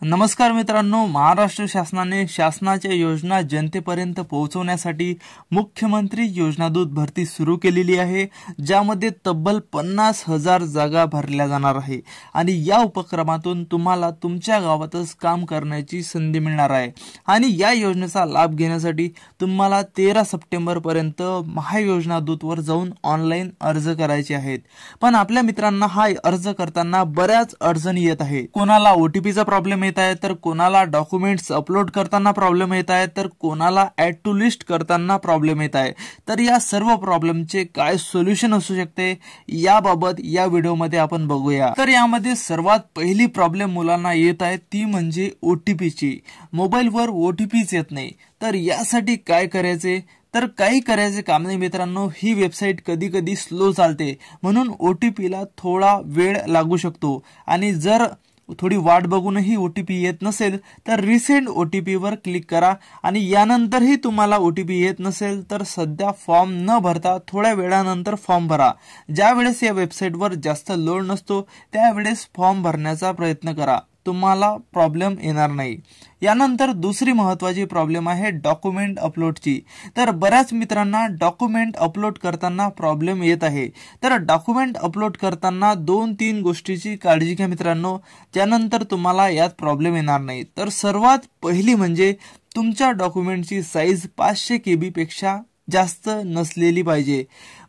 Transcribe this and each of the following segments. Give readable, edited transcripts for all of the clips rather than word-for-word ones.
नमस्कार मित्रांनो, महाराष्ट्र शासनाने शासनाच्या योजना जनतेपर्यंत पोहोचवण्यासाठी मुख्यमंत्री योजना दूत भरती सुरू केलेली आहे, ज्यामध्ये तब्बल 50,000 जागा भरल्या जाणार आहे आणि या उपक्रमातून तुम्हाला तुमच्या गावातच काम करण्याची संधी मिळणार आहे। आणि या योजनेचा लाभ घेण्यासाठी तुम्हाला 13 सप्टेंबर पर्यंत महायोजना दूतवर जाऊन ऑनलाईन अर्ज करायचे आहेत। पण आपल्या मित्रांना हा अर्ज करताना बऱ्याच अडचणी येत आहेत। कोणाला ओटीपीचा प्रॉब्लेम येत आहे, तर कोणाला डॉक्युमेंट्स अपलोड करताना प्रॉब्लेम येत आहे, तर कोणाला ऍड टू लिस्ट करताना प्रॉब्लेम येत आहे। तर या सर्व प्रॉब्लेमचे काय सोल्युशन असू शकते याबाबत या व्हिडिओमध्ये आपण बघूया। तर यामध्ये सर्वात पहिली प्रॉब्लेम मुलांना येत आहे ती म्हणजे ओटीपीची। मोबाईलवर ओटीपीच येत नाही, तर यासाठी काय करायचे? तर काही करायचे काम नाही मित्रांनो, ही वेबसाईट कधी कधी स्लो चालते, म्हणून ओटीपीला थोडा वेळ लागू शकतो। आणि जर थोडी वाट बघूनही ओटीपी येत नसेल तर रिसेंड ओटीपी वर क्लिक करा आणि यानंतरही तुम्हाला ओटीपी येत नसेल तर सध्या फॉर्म न भरता थोड्या वेळानंतर फॉर्म भरा। ज्या वेळेस या वेबसाईटवर जास्त लोड नसतो त्यावेळेस फॉर्म भरण्याचा प्रयत्न करा, तुम्हाला प्रॉब्लेम येणार नाही। यानंतर दुसरी महत्त्वाची प्रॉब्लेम आहे डॉक्युमेंट अपलोडची। तर बऱ्याच मित्रांना डॉक्युमेंट अपलोड करताना प्रॉब्लेम येत आहे। तर डॉक्युमेंट अपलोड करताना 2-3 गोष्टीची काळजी घ्या मित्रांनो, त्यानंतर तुम्हाला यात प्रॉब्लेम येणार नाही। तर सर्वात पहिली म्हणजे तुमच्या डॉक्युमेंटची साईज 500 KB पेक्षा जास्त नसलेली पाहिजे।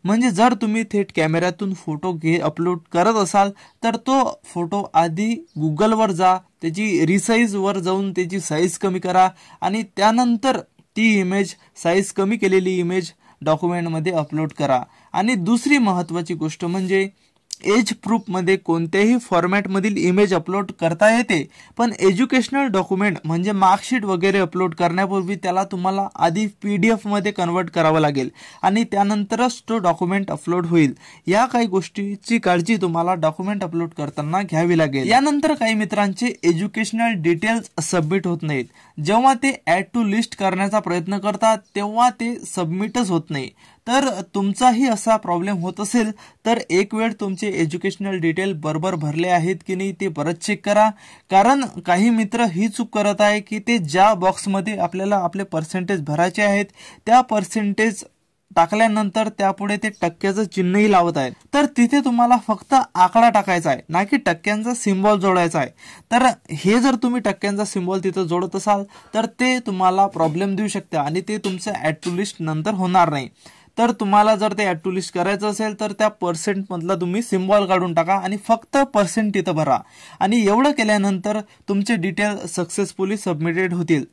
म्हणजे जर तुम्ही थेट कॅमेऱ्यातून फोटो अपलोड करत असाल तर तो फोटो आधी गुगलवर जा, त्याची रिसाइज वर जाऊन त्याची साईज कमी करा आणि त्यानंतर ती इमेज साईज कमी केलेली इमेज डॉक्युमेंटमध्ये अपलोड करा। आणि दुसरी महत्त्वाची गोष्ट म्हणजे एज प्रूफ मध्ये कोणत्याही फॉर्मॅट मधील इमेज अपलोड करता येते, पण एज्युकेशनल डॉक्युमेंट म्हणजे मार्कशीट वगैरे अपलोड करण्यापूर्वी त्याला तुम्हाला आधी PDF मध्ये कन्वर्ट करावं लागेल आणि त्यानंतरच तो डॉक्युमेंट अपलोड होईल। या काही गोष्टीची काळजी तुम्हाला डॉक्युमेंट अपलोड करताना घ्यावी लागेल। यानंतर काही मित्रांचे एज्युकेशनल डिटेल्स सबमिट होत नाहीत। जेव्हा ते ऍड टू लिस्ट करण्याचा प्रयत्न करतात तेव्हा ते सबमिटच होत नाही। तर तुमचाही असा प्रॉब्लेम होत असेल तर एक वेळ तुमचे एज्युकेशनल डिटेल बरोबर भरले आहेत की नाही ते परत चेक करा। कारण काही मित्र ही चूक करत आहे की ते ज्या बॉक्समध्ये आपल्याला आपले पर्सेंटेज भरायचे आहेत त्या पर्सेंटेज टाकल्यानंतर त्यापुढे ते टक्क्याचं चिन्हही लावत आहेत। तर तिथे तुम्हाला फक्त आकडा टाकायचा आहे, ना की टक्क्यांचा सिम्बॉल जोडायचा आहे। तर हे जर तुम्ही टक्क्यांचा सिम्बॉल तिथे जोडत असाल तर ते तुम्हाला प्रॉब्लेम देऊ शकते आणि ते तुमचं ऍड टू लिस्ट नंतर होणार नाही। तर तुम्हाला जर ते ऍड टू लिस्ट करायचं असेल तर त्या पर्सेंट मधला तुम्ही सिम्बॉल काढून टाका आणि फक्त पर्सेंट तिथं भरा आणि एवढं केल्यानंतर तुमचे डिटेल सक्सेसफुली सबमिटेड होतील।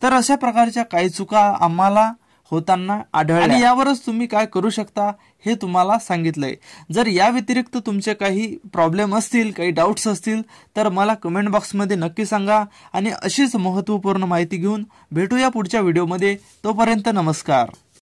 तर अशा प्रकारच्या काही चुका आम्हाला होताना आढळल्या आणि यावरच तुम्ही काय करू शकता हे तुम्हाला सांगितलंय। जर या व्यतिरिक्त तुमचे काही प्रॉब्लेम असतील, काही डाऊट्स असतील तर मला कमेंट बॉक्समध्ये नक्की सांगा आणि अशीच महत्त्वपूर्ण माहिती घेऊन भेटूया पुढच्या व्हिडिओमध्ये। तोपर्यंत नमस्कार।